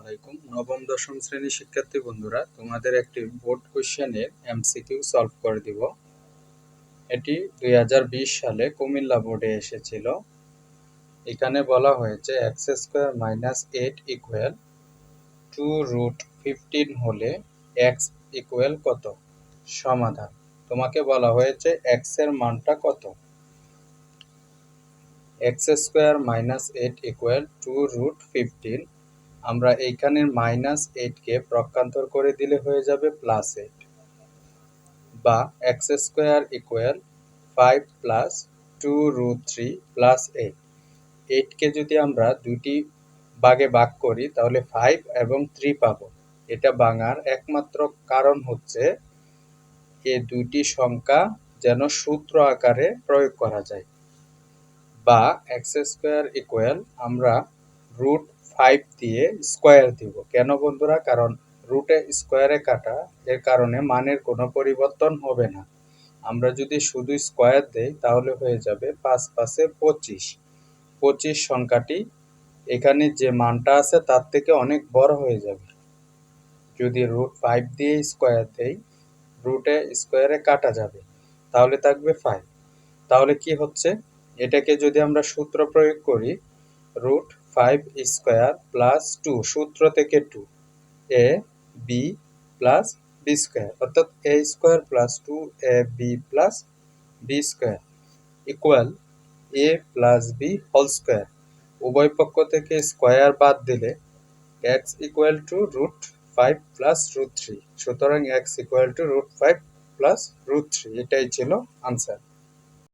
আলাইকুম। নবম দশম শ্রেণীর শিক্ষার্থী বন্ধুরা, তোমাদের একটি বোর্ড কোশ্চেনের এমসিকিউ সলভ করে দিব। এটি 2020 সালে কুমিল্লা বোর্ডে এসেছিল। এখানে বলা হয়েছে x² - 8 ইকুয়াল 2√15 হলে x ইকুয়াল কত? সমাধান। তোমাকে বলা হয়েছে x এর মানটা কত। x² - 8 equal 2√15। আমরা এইখানের -8 কে পক্ষান্তর করে দিলে হয়ে যাবে +8, বা x² ইকুয়াল 5 প্লাস 2√3 প্লাস 8। 8 কে যদি আমরা দুইটি ভাগে ভাগ করি তাহলে 5 এবং 3 পাবো। এটা ভাঙার একমাত্র কারণ হচ্ছে এই দুইটি সংখ্যা যেন সূত্র আকারে প্রয়োগ করা যায়। বা x² ইকুয়াল আমরা √5 দিয়ে স্কয়ার দিব। কেন বন্ধুরা? কারণ রুটে স্কয়ারে কাটা, এর কারণে মানের কোনো পরিবর্তন হবে না। আমরা যদি শুধু স্কয়ার দেই তাহলে হয়ে যাবে 5 × 5 = 25। 25 সংখ্যাটি এখানে যে মানটা আছে তার থেকে অনেক বড় হয়ে যাবে। যদি √5 দিয়ে স্কয়ার দেই, রুটে স্কয়ারে কাটা যাবে, তাহলে থাকবে 5। তাহলে কি হচ্ছে? এটাকে যদি আমরা সূত্র প্রয়োগ করি, √5² + 2, সূত্র থেকে 2, ab + b², অর্থাৎ a² + 2ab + b² equal a + b whole square. উভয় পক্ষ থেকে স্কয়ার বাদ দিলে x ইকুয়াল টু √5 + √3। সুতরাং x ইকুয়াল টু √5 + √3। এটাই ছিল আনসার।